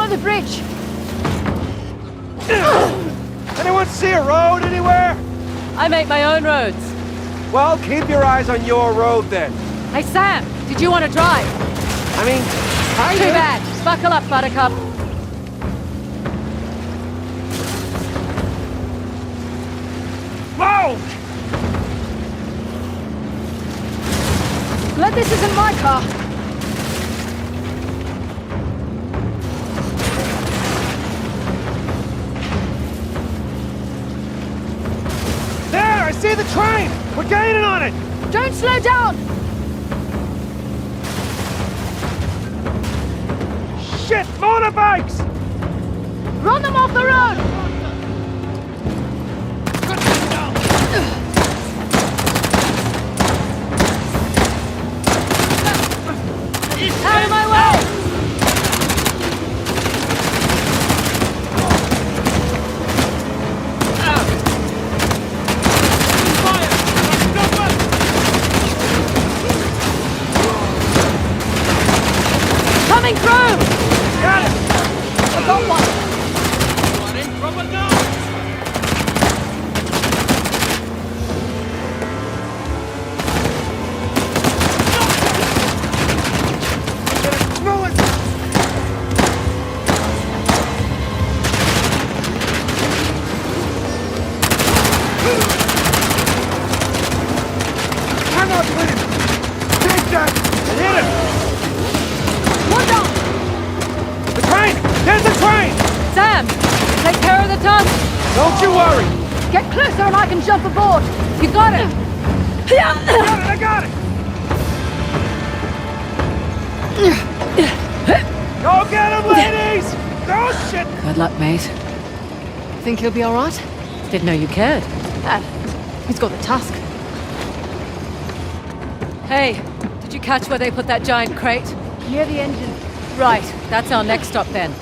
the bridge! Anyone see a road anywhere? I make my own roads. Well, keep your eyes on your road then. Hey, Sam, did you want to drive? I mean, how Too bad. Buckle up, Buttercup. Whoa! Glad this isn't my car. There, I see the train! We're gaining on it! Don't slow down! Shit, motorbikes! Run them off the road! Out of my way! Coming through! Got it! I got one! Through it! Hang on, please! Take that! Hit it! One down! The train! There's the train! Sam, take care of the tusk. Don't you worry! Get closer and I can jump aboard! You got it. I got it! Go get him, ladies! Oh, shit! Good luck, mate. Think he'll be alright? Didn't know you cared. He's got the tusk. Hey, did you catch where they put that giant crate? Near the engine. Right, that's our next stop then.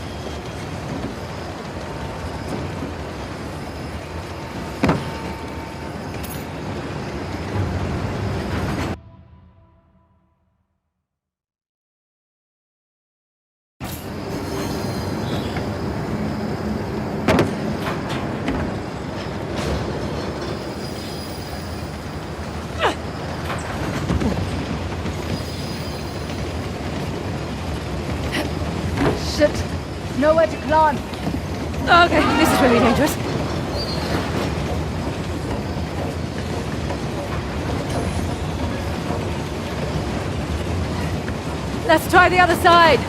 Shit! Nowhere to climb. Okay, this is really dangerous. Let's try the other side.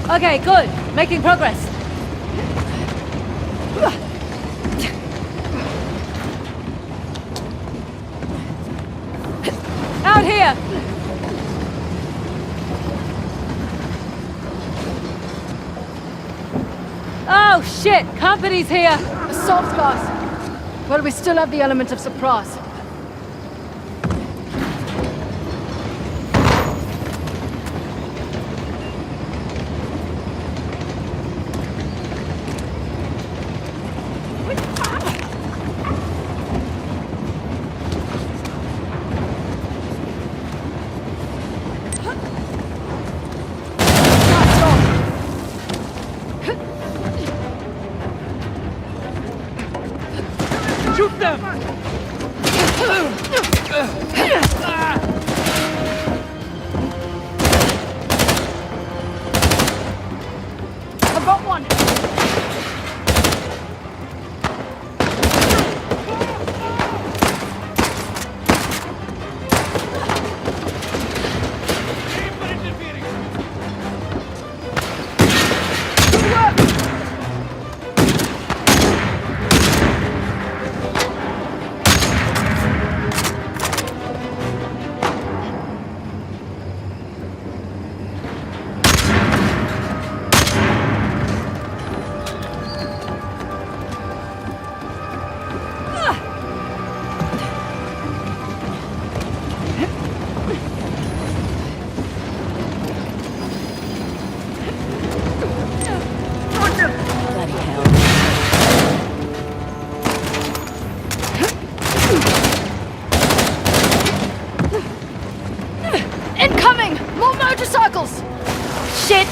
Okay, good. Making progress. Out here! Oh shit! Company's here! Assault guys. Well, we still have the element of surprise. Shoot them! I've got one! vehicles! Shit!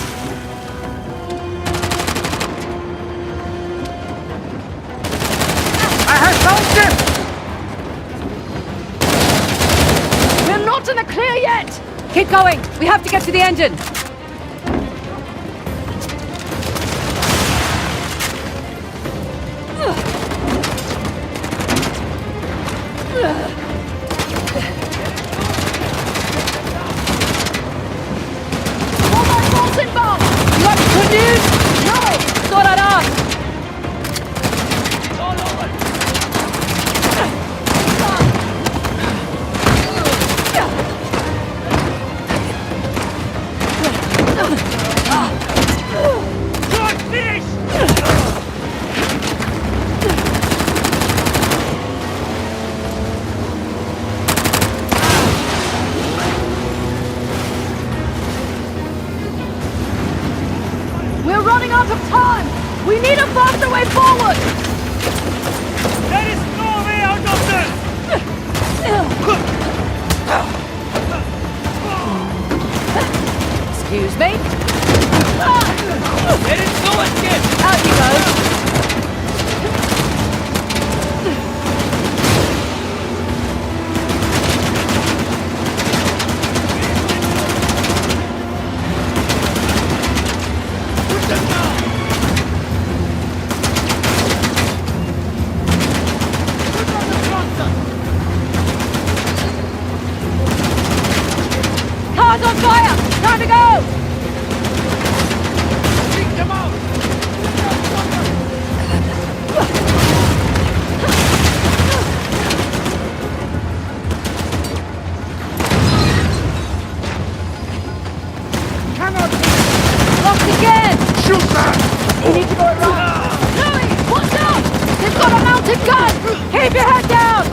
I have found them! We're not in the clear yet! Keep going! We have to get to the engine! All my balls inbound! You got good news? No! Thought I'd ask! Good finish! We're running out of time! We need a faster way forward! There is no way out of this! Excuse me? There is no escape! Out you go! Push them down! Put on the front, son! Car's on fire! Time to go! Take them out! Cannot Locked again! shoot that! We need to go around! Louis, watch out! They've got a mounted gun! Keep your head down!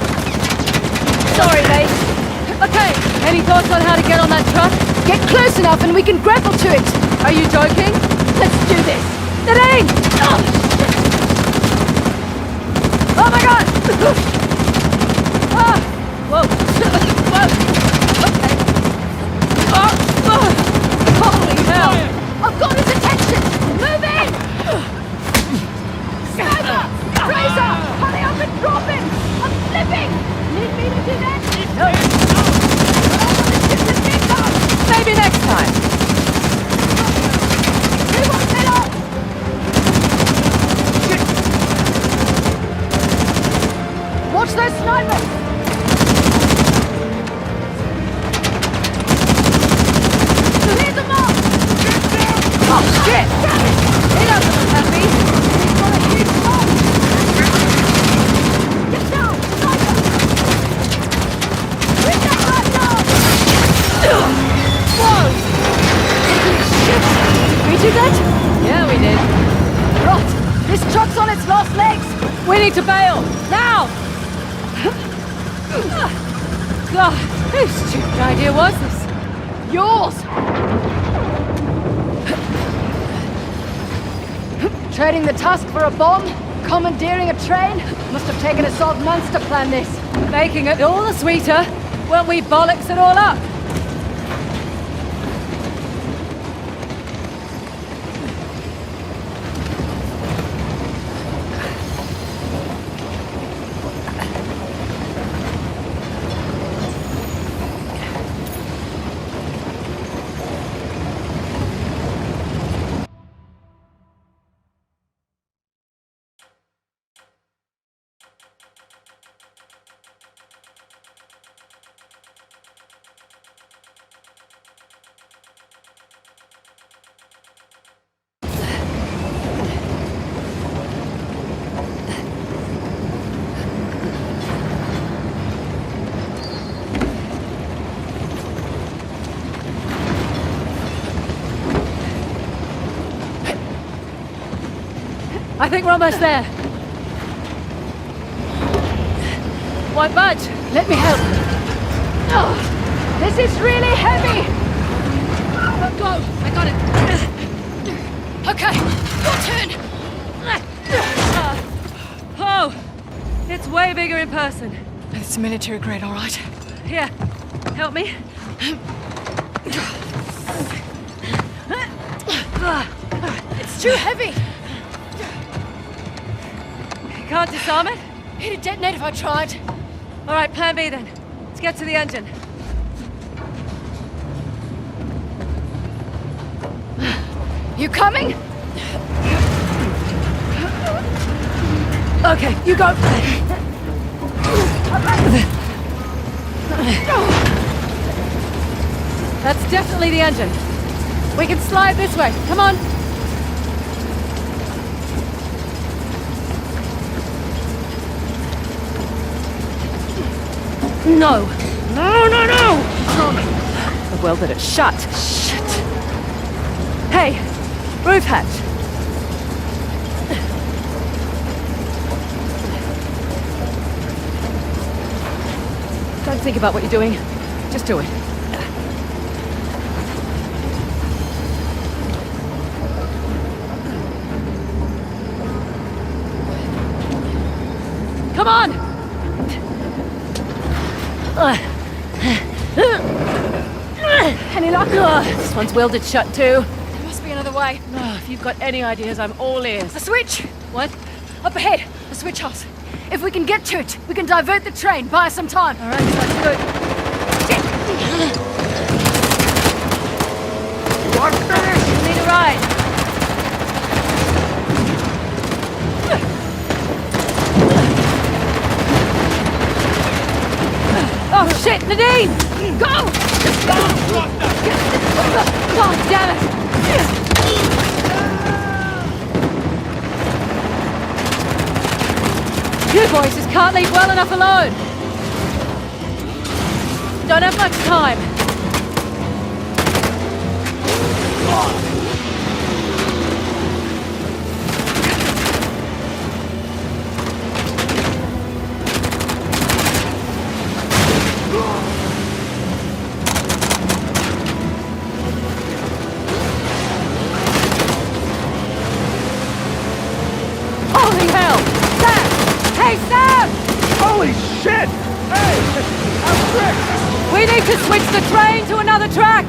Sorry, mate. Okay, any thoughts on how to get on that truck? Get close enough and we can grapple to it! Are you joking? Let's do this! Nadine! Oh my god! Ah! Whoa! Whoa! Okay. Holy hell! I've got his attention! Move in! Sniper! Razor! Hurry up and drop him! I'm slipping! Need me to do that? No. Shoot the vehicle! Maybe next time. We won't let off! Watch those snipers! Clear them off! Oh shit! He doesn't look happy. He's got a huge bomb! Get down! Sniper! Bring that right now! Whoa! Shit! We do that? Yeah, we did. Rot! This truck's on its last legs! We need to bail! Now! God, whose stupid idea was this? Yours! Trading the tusk for a bomb? Commandeering a train? Must have taken us 12 months to plan this. Making it all the sweeter when we bollocks it all up. I think we're almost there. Won't budge. Let me help. Oh, this is really heavy! Go! I got it. Okay, your turn! Oh! It's way bigger in person. It's military grade, all right. Here, help me. It's too heavy! Can't disarm it? It'd detonate if I tried. All right, plan B then. Let's get to the engine. You coming? Okay, you go. That's definitely the engine. We can slide this way. Come on. No. No! I welded it shut. Shit. Hey, roof hatch. Don't think about what you're doing. Just do it. Come on! Any luck? This one's welded shut too. There must be another way. If you've got any ideas, I'm all ears. A switch! What? Up ahead, a switch house. If we can get to it, we can divert the train, buy us some time. All right, let's do it. You need a ride. Oh shit, Nadine! Go! God damn it! You boys just can't leave well enough alone. Don't have much time. Holy hell! Sam! Hey, Sam! Holy shit! Hey! I'm tricked! We need to switch the train to another track!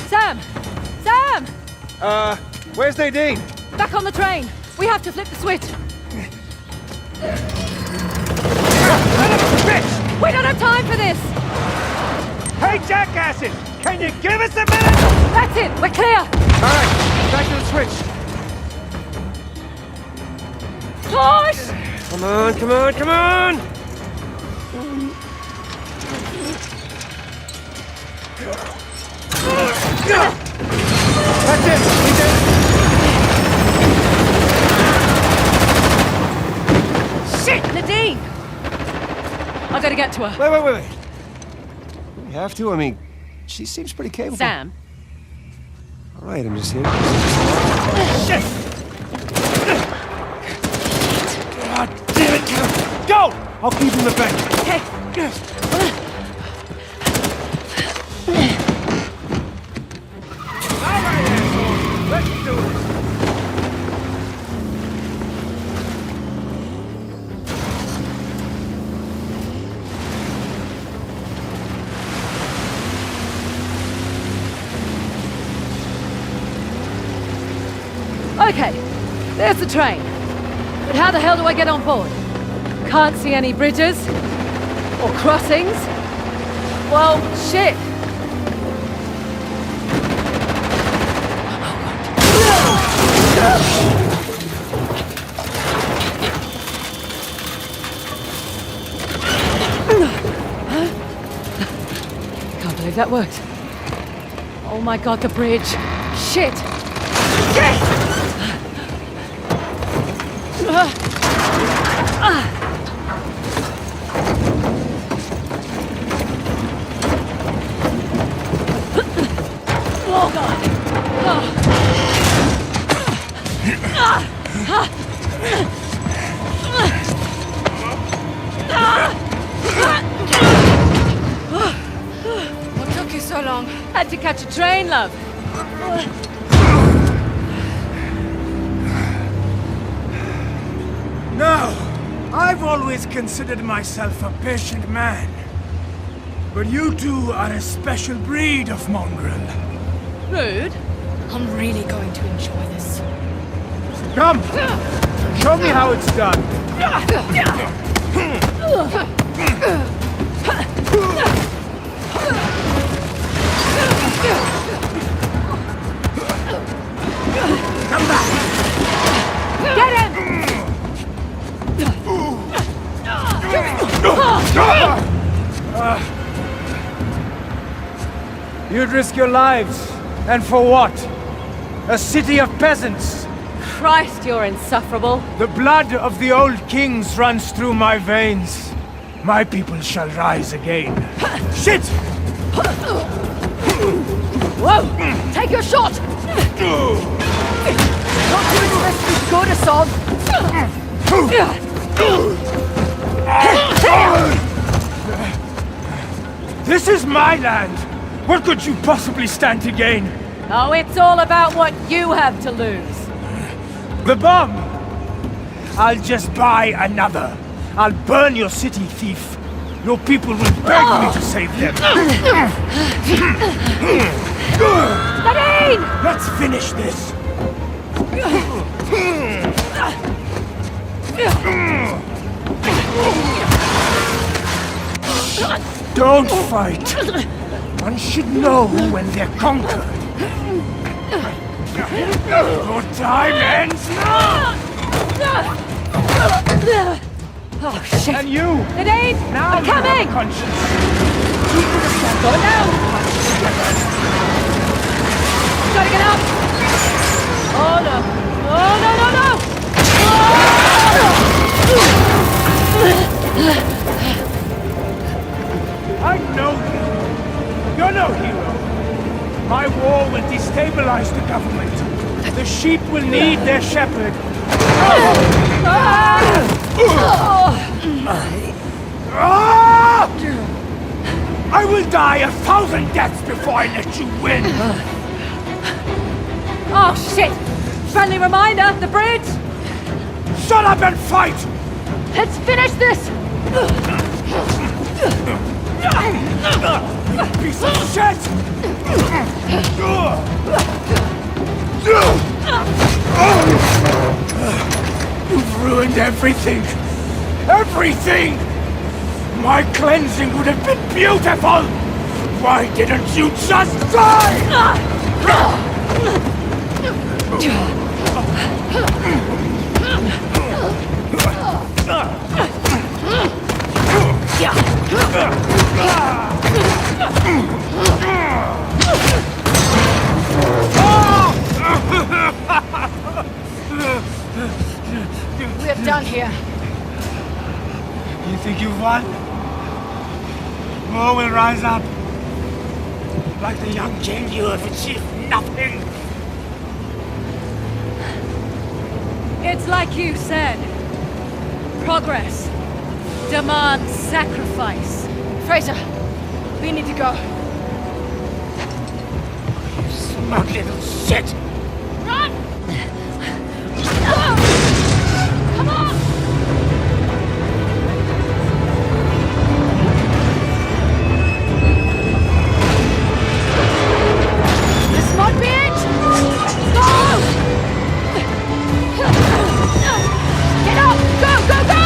Sam! Sam! Where's Nadine? Back on the train! We have to flip the switch! Bitch! We don't have time for this! Hey, jackasses! Can you give us a minute? That's it! We're clear! Alright, back to the switch. Push! Come on, come on, come on! That's it! We did it! Shit! Nadine! I gotta get to her. Wait. We have to? I mean, she seems pretty capable. Sam. Alright, I'm just here. Shit! God damn it! Go! I'll keep him in the back. Okay. Alright, asshole! Let's do this! Okay, there's the train. But how the hell do I get on board? Can't see any bridges or crossings. Well, shit. Can't believe that worked. Oh my god, the bridge. Shit. Shit! Oh god! What took you so so long. Had to catch a train, love. No, I've always considered myself a patient man. But you two are a special breed of mongrel. Rude. I'm really going to enjoy this. Come! Show me how it's done. Come back! Get him! You'd risk your lives. And for what? A city of peasants. Christ, you're insufferable. The blood of the old kings runs through my veins. My people shall rise again. Shit! Whoa! Take your shot! Not too express to be good, Assad. This is my land! What could you possibly stand to gain? Oh, it's all about what you have to lose. The bomb! I'll just buy another. I'll burn your city, thief. Your people will beg me to save them. Nadine! Let's finish this. Don't fight. One should know when they're conquered. Your time ends now! Oh, shit. And you! Nadine! Now I'm you have a coming! conscience. You could have done Go now! Gotta get up! Oh, no. Oh, no, no, no! I know you. You're no hero. My war will destabilize the government. The sheep will need their shepherd. I will die 1,000 deaths before I let you win. Oh, shit! Friendly reminder, the bridge! Shut up and fight! Let's finish this! Piece of shit! You've ruined everything! Everything! My cleansing would have been beautiful! Why didn't you just die? We're done here. You think you've won? More will rise up. Like the young king, you have achieved nothing. It's like you said. Progress demands sacrifice. Fraser, we need to go. You smug little shit! Run! Come on! This might be it! Go! Get up! Go, go, go!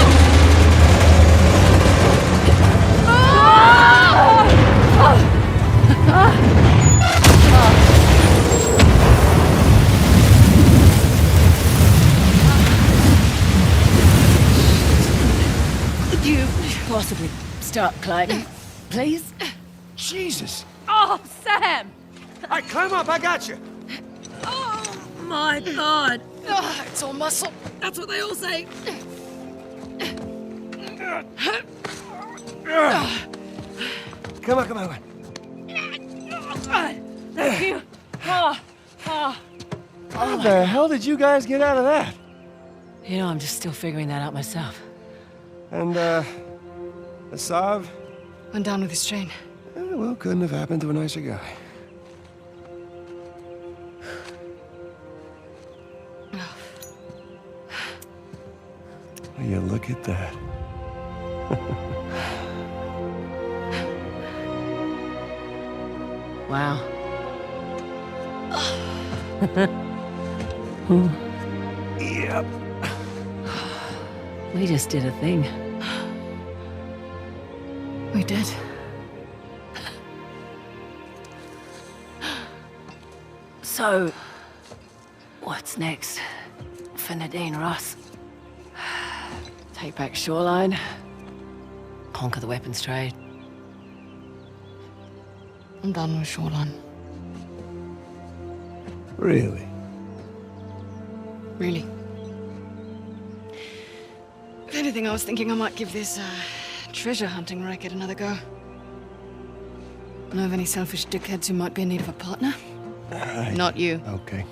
Could you possibly start climbing, please? Jesus! Oh, Sam! All right, climb up. I got you. Oh, my God. It's all muscle. That's what they all say. Come on, come on. Thank you. Oh. How the hell did you guys get out of that? You know, I'm just still figuring that out myself. And, Asav? Went down with his train. well, couldn't have happened to a nicer guy. Will you look at that? Wow. Yep. We just did a thing. We did. So, what's next for Nadine Ross? Take back Shoreline, conquer the weapons trade. I'm done with Shoreline. Really? Really. If anything, I was thinking I might give this treasure hunting racket another go. Know of any selfish dickheads who might be in need of a partner? Not you. Okay.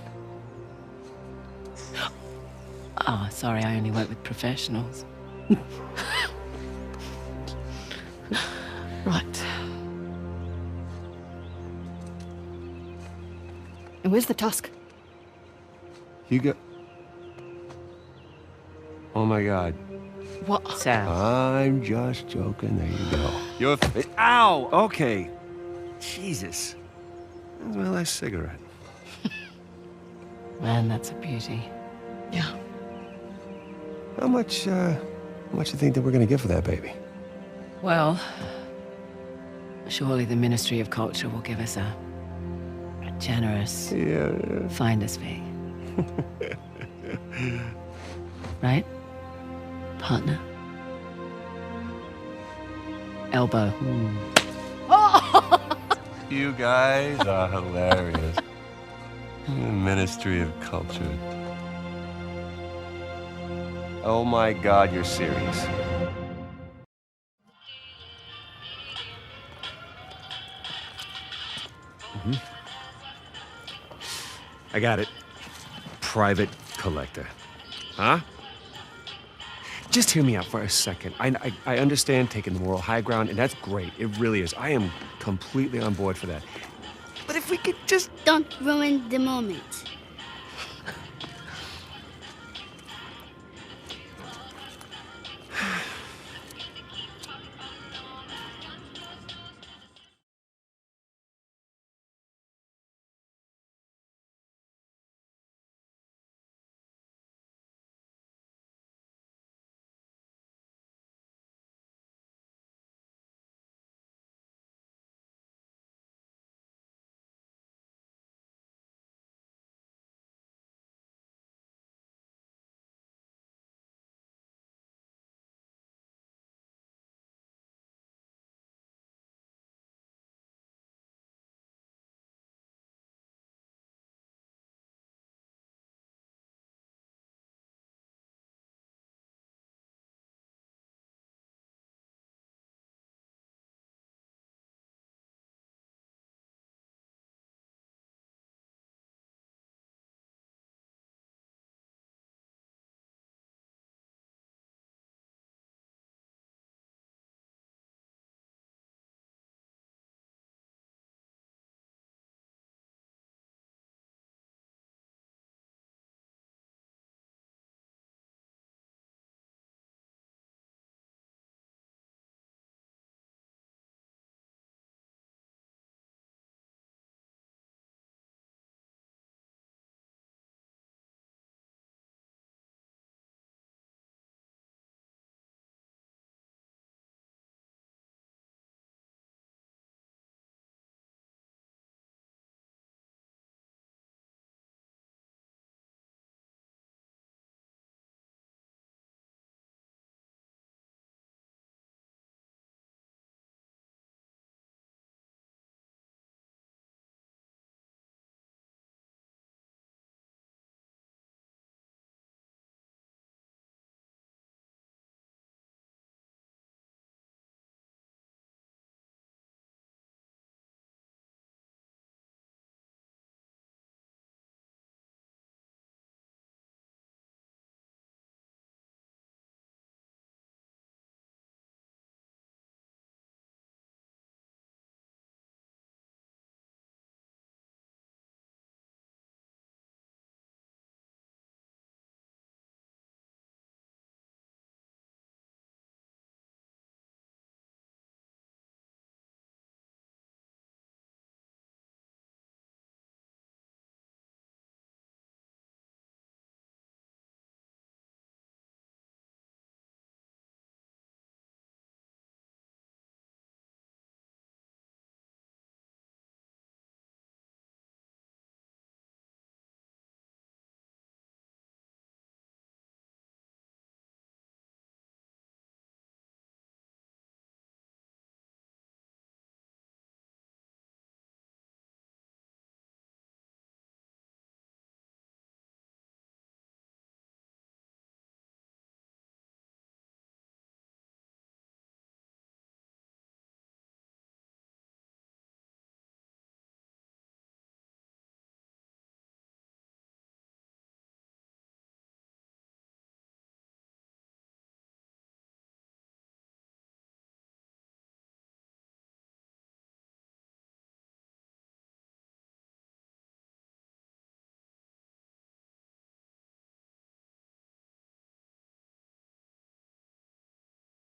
Oh, sorry, I only work with professionals. Right. And where's the tusk? You go... Oh my God. What? Sam. I'm just joking. There you go. You're... Ow! Okay. Jesus. That's my last cigarette. Man, that's a beauty. Yeah. How much you think that we're gonna get for that baby? Well, surely the Ministry of Culture will give us a generous finder's fee. Right? Partner? Elbow. You guys are hilarious. Ministry of Culture. Oh my God, you're serious. I got it. Private collector. Huh? Just hear me out for a second. I understand taking the moral high ground, and that's great. It really is. I am completely on board for that. But if we could just... Don't ruin the moment.